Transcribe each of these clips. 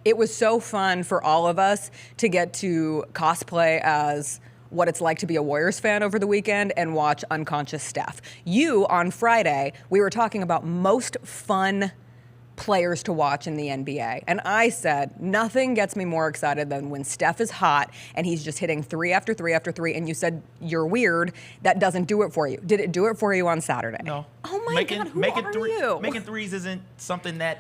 It was so fun for all of us to get to cosplay as what it's like to be a Warriors fan over the weekend and watch unconscious Steph. You, on Friday, we were talking about most fun players to watch in the NBA. And I said, nothing gets me more excited than when Steph is hot and he's just hitting three after three after three. And you said, you're weird. That doesn't do it for you. Did it do it for you on Saturday? No. Oh my God, who are you? Making threes isn't something that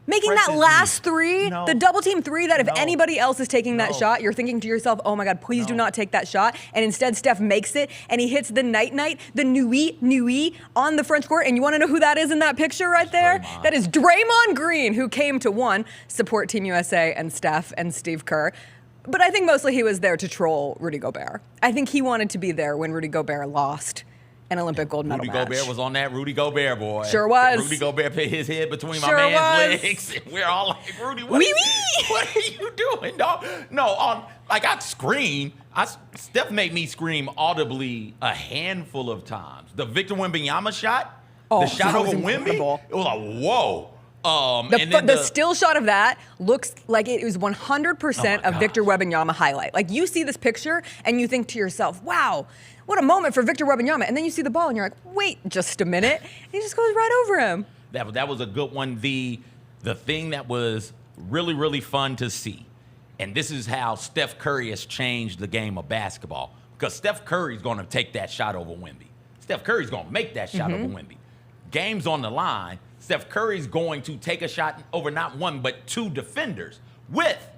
Making that last three, No. the double team three, that if No. anybody else is taking that No. shot, you're thinking to yourself, oh my God, please do No. not take that shot. And instead, Steph makes it, and he hits the night, the nui on the French court. And you want to know who that is in that picture right there? Draymond. That is Draymond Green, who came to, one, support Team USA and Steph and Steve Kerr. But I think mostly he was there to troll Rudy Gobert. I think he wanted to be there when Rudy Gobert lost an Olympic gold medal Rudy match. Gobert was on that Rudy Gobert, boy. Sure was. Rudy Gobert put his head between Sure my man's was. legs. And we're all like, Rudy, what are you doing, dog? No, I screamed. Steph made me scream audibly a handful of times. The Victor Wembanyama shot, the shot that was over Wemby, incredible. it was like, whoa. The still shot of that looks like it was 100% Oh of Victor Wembanyama highlight. Like, you see this picture and you think to yourself, wow, what a moment for Victor Wembanyama. And then you see the ball and you're like, wait just a minute. He just goes right over him. That was a good one. The thing that was really, really fun to see, and this is how Steph Curry has changed the game of basketball, because Steph Curry's going to take that shot over Wemby. Steph Curry's going to make that shot over Wemby. Game's on the line. Steph Curry's going to take a shot over not one, but two defenders with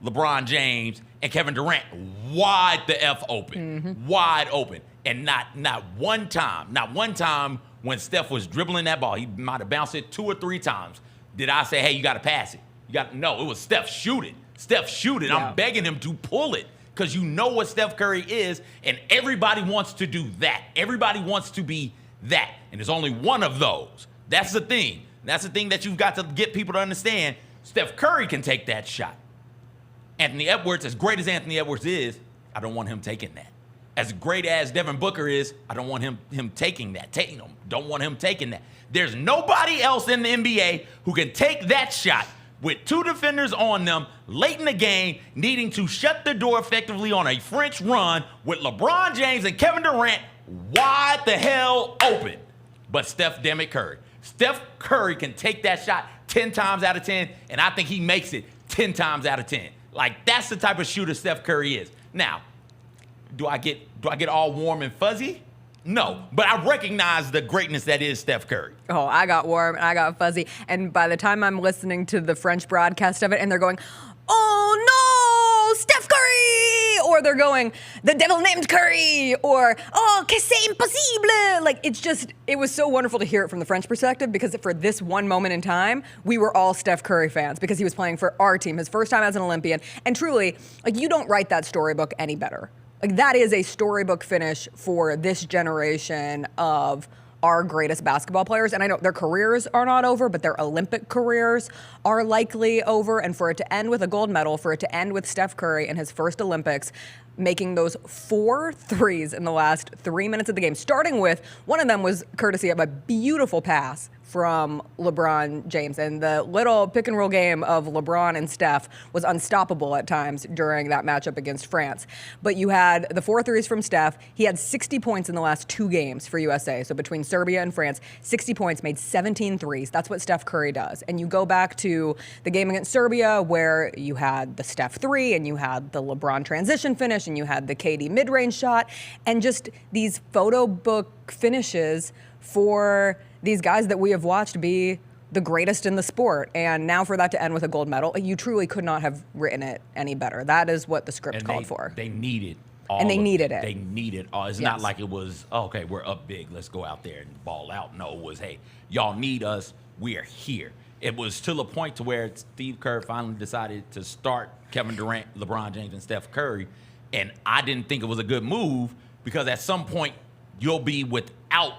LeBron James and Kevin Durant wide the F open, wide open. And not one time when Steph was dribbling that ball, he might have bounced it 2 or 3 times, did I say, hey, you got to pass it. No, it was Steph shoot it. Steph shoot it. Yeah. I'm begging him to pull it, because you know what Steph Curry is, and everybody wants to do that. Everybody wants to be that. And there's only one of those. That's the thing. That's the thing that you've got to get people to understand. Steph Curry can take that shot. Anthony Edwards, as great as Anthony Edwards is, I don't want him taking that. As great as Devin Booker is, I don't want him taking that. Don't want him taking that. There's nobody else in the NBA who can take that shot with 2 defenders on them late in the game, needing to shut the door effectively on a French run with LeBron James and Kevin Durant wide the hell open. But Steph Curry. Steph Curry can take that shot 10 times out of 10, and I think he makes it 10 times out of 10. Like, that's the type of shooter Steph Curry is. Now, do I get all warm and fuzzy? No, but I recognize the greatness that is Steph Curry. Oh, I got warm and I got fuzzy. And by the time I'm listening to the French broadcast of it and they're going, oh no, Steph Curry! Or they're going, the devil named Curry! Or, oh, que c'est impossible! Like, it was so wonderful to hear it from the French perspective, because for this one moment in time, we were all Steph Curry fans because he was playing for our team, his first time as an Olympian. And truly, like, you don't write that storybook any better. Like, that is a storybook finish for this generation of our greatest basketball players. And I know their careers are not over, but their Olympic careers are likely over. And for it to end with a gold medal, for it to end with Steph Curry in his first Olympics, making those 4 threes in the last 3 minutes of the game, starting with one of them was courtesy of a beautiful pass from LeBron James. And the little pick and roll game of LeBron and Steph was unstoppable at times during that matchup against France. But you had the 4 threes from Steph. He had 60 points in the last 2 games for USA. So between Serbia and France, 60 points, made 17 threes. That's what Steph Curry does. And you go back to the game against Serbia where you had the Steph 3 and you had the LeBron transition finish and you had the KD mid-range shot, and just these photo book finishes for these guys that we have watched be the greatest in the sport. And now for that to end with a gold medal, you truly could not have written it any better. That is what the script called for. They needed all and they needed it. They needed all. It's not like it was, okay, we're up big, let's go out there and ball out. No, it was, hey, y'all need us, we are here. It was to the point to where Steve Kerr finally decided to start Kevin Durant, LeBron James, and Steph Curry. And I didn't think it was a good move, because at some point you'll be without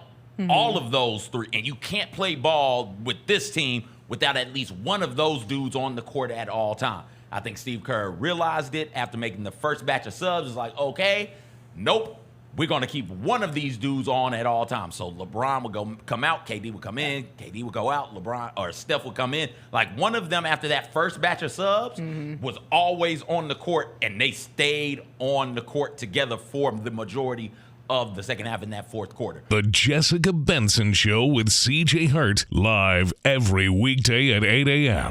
all of those 3. And you can't play ball with this team without at least one of those dudes on the court at all time. I think Steve Kerr realized it after making the first batch of subs. It's like, okay, nope, we're going to keep one of these dudes on at all times. So LeBron would come out, KD would come in, KD would go out, LeBron or Steph would come in. Like one of them after that first batch of subs was always on the court, and they stayed on the court together for the majority of the second half in that fourth quarter. The Jessica Benson Show with CJ Hart, live every weekday at 8 a.m.